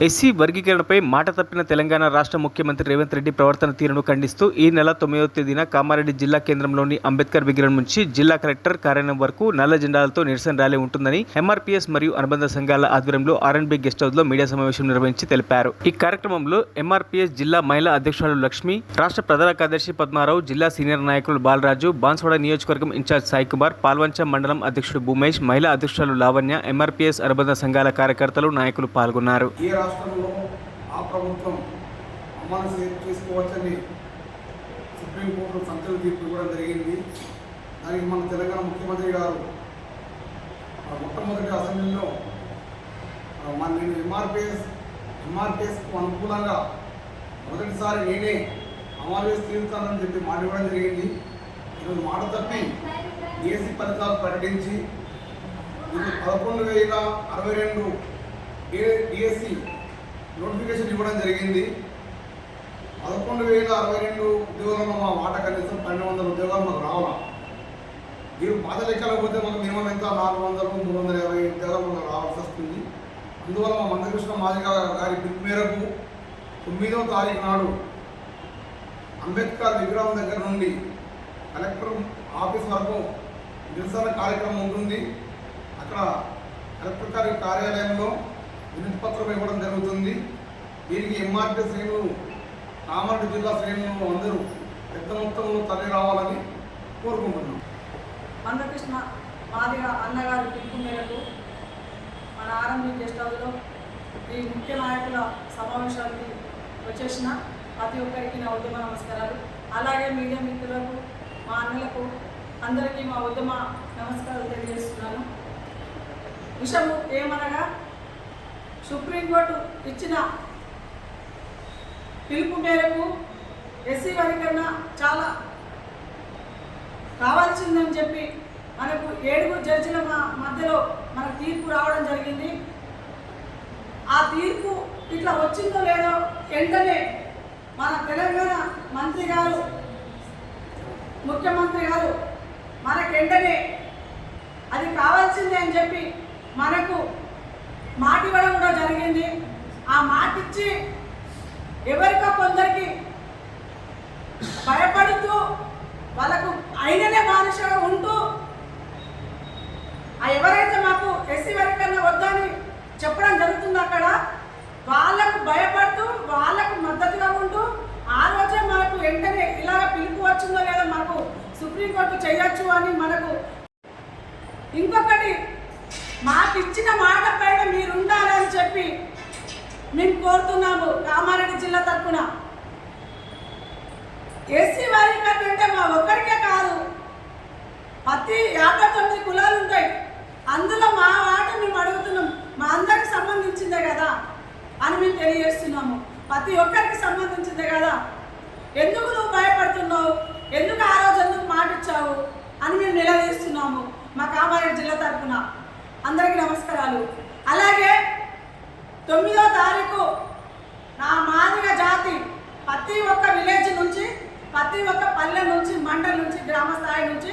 SC వర్గీకరణపై మాట తప్పిన తెలంగాణ రాష్ట్ర ముఖ్యమంత్రి రేవంత్ రెడ్డి ప్రవర్తన తీరును ఖండిస్తూ ఈ నెల 9వ తేదీన కామారెడ్డి జిల్లా కేంద్రంలోని అంబేద్కర్ విగ్రహం నుంచి జిల్లా కలెక్టర్ కార్యాలయం వరకు నల్ల జెండాలతో నిరసన ర్యాలీ ఉంటుందని ఎంఆర్పీఎస్ మరియు అనుబంధ సంఘాల ఆధ్వర్యంలో ఆర్ఎండ్బీ గెస్ట్ హౌస్ లో మీడియా సమావేశం నిర్వహించి తెలిపారు. ఈ కార్యక్రమంలో ఎంఆర్పీఎస్ జిల్లా మహిళా అధ్యక్షురాలు లక్ష్మి, రాష్ట్ర ప్రధాన కార్యదర్శి పద్మారావు, జిల్లా సీనియర్ నాయకులు బాలరాజు, బాన్స్వాడ నియోజకవర్గం ఇన్ఛార్జ్ సాయి కుమార్, పాల్వంచ మండలం అధ్యక్షుడు భూమేష్, మహిళా అధ్యక్షురాలు లావణ్య, ఎంఆర్పీఎస్ అనుబంధ సంఘాల కార్యకర్తలు, నాయకులు పాల్గొన్నారు. రాష్ట్రంలో ఆ ప్రభుత్వం అమలు చేసుకోవచ్చని సుప్రీంకోర్టు సంచలన తీర్పు ఇవ్వడం జరిగింది. దానికి మన తెలంగాణ ముఖ్యమంత్రి గారు మొట్టమొదటి అసెంబ్లీలో నేను ఎంఆర్పిఎస్కు అనుకూలంగా మొదటిసారి నేనే అమలు చేసి తీరుతానని చెప్పి మాట ఇవ్వడం జరిగింది. ఈరోజు మాట తప్పి డిఎస్సి ఫలితాలు ప్రకటించి ఇది 11,062 డిఎస్సి నోటిఫికేషన్ ఇవ్వడం జరిగింది. 11,062 ఉద్యోగాల్లో మా మాట కనీసం 1200 ఉద్యోగాలు మాకు రావాలా. మీరు పాత లెక్కలకు పోతే మాకు మినిమం ఎంత 400, 350 ఉద్యోగాలు మాకు రావాల్సి వస్తుంది. అందువల్ల మా మందకృష్ణ మాదిగ గారి పిలుపు మేరకు 9వ తారీఖు నాడు అంబేద్కర్ విగ్రహం దగ్గర నుండి కలెక్టర్ ఆఫీస్ వరకు నిరసన కార్యక్రమం ఉంటుంది. అక్కడ కలెక్టర్ గారి కార్యాలయంలో వినతి పత్రం ఇవ్వడం జరుగుతుంది. దీనికి ఎంఆర్పీ శ్రేణులు, కామారెడ్డి జిల్లా శ్రేణులు అందరూ పెద్ద మొత్తంలో తరలి రావాలని కోరుకుంటున్నాం. మందకృష్ణ మాదిగ అన్నగారి పిలుపు మేరకు మన ఆర్ఎండ్బీ గెస్ట్ హౌస్లో ఈ ముఖ్య నాయకుల సమావేశానికి వచ్చేసిన ప్రతి ఒక్కరికి నా ఉద్యమ నమస్కారాలు. అలాగే మీడియా మిత్రులకు, మా అన్నలకు అందరికీ మా ఉద్యమ నమస్కారాలు తెలియజేస్తున్నాను. విషయం ఏమనగా సుప్రీంకోర్టు ఇచ్చిన పిలుపు మేరకు ఎస్సీ వర్గీకరణ చాలా కావాల్సిందని చెప్పి మనకు 7 జడ్జిల మధ్యలో మనకు తీర్పు రావడం జరిగింది. ఆ తీర్పు ఇట్లా వచ్చిందో లేదో వెంటనే మన తెలంగాణ మంత్రి గారు, ముఖ్యమంత్రి గారు మనకు వెంటనే అది కావాల్సిందే అని చెప్పి మనకు మాట ఇవ్వడం కూడా జరిగింది. ఆ మాట ఇచ్చి ఎవరికో కొందరికి భయపడుతూ వాళ్ళకు అయిననే బానిసగా ఉంటూ ఎవరైతే మాకు ఎస్సీ వర్గీకరణ వద్దని చెప్పడం జరుగుతుందో అక్కడ వాళ్ళకు భయపడుతూ వాళ్ళకు మద్దతుగా ఉంటూ ఆ రోజే మనకు వెంటనే ఇలాగ పిలుపు వచ్చిందో లేదో మాకు సుప్రీంకోర్టు చేయొచ్చు అని మనకు. ఇంకొకటి, మాకు ఇచ్చిన మాట పైన మీరు ఉండాలని చెప్పి మేము కోరుతున్నాము. కామారెడ్డి జిల్లా తరఫున ఎస్సీ వర్గీకరణ అంటే మా ఒక్కరికే కాదు, ప్రతి 59 కులాలు ఉంటాయి. అందులో మా మాట మేము అడుగుతున్నాం, మా అందరికి సంబంధించిందే కదా అని మేము తెలియజేస్తున్నాము. ప్రతి ఒక్కరికి సంబంధించిందే కదా, ఎందుకు నువ్వు భయపడుతున్నావు, ఎందుకు ఆ రోజు ఎందుకు మాట ఇచ్చావు అని మేము నిలదీస్తున్నాము మా కామారెడ్డి జిల్లా తరఫున. అందరికీ నమస్కారాలు. అలాగే 9వ తారీఖు నా మాదిగ జాతి ప్రతి ఒక్క విలేజ్ నుంచి, ప్రతి ఒక్క పల్లె నుంచి, మండలం నుంచి, గ్రామ స్థాయి నుంచి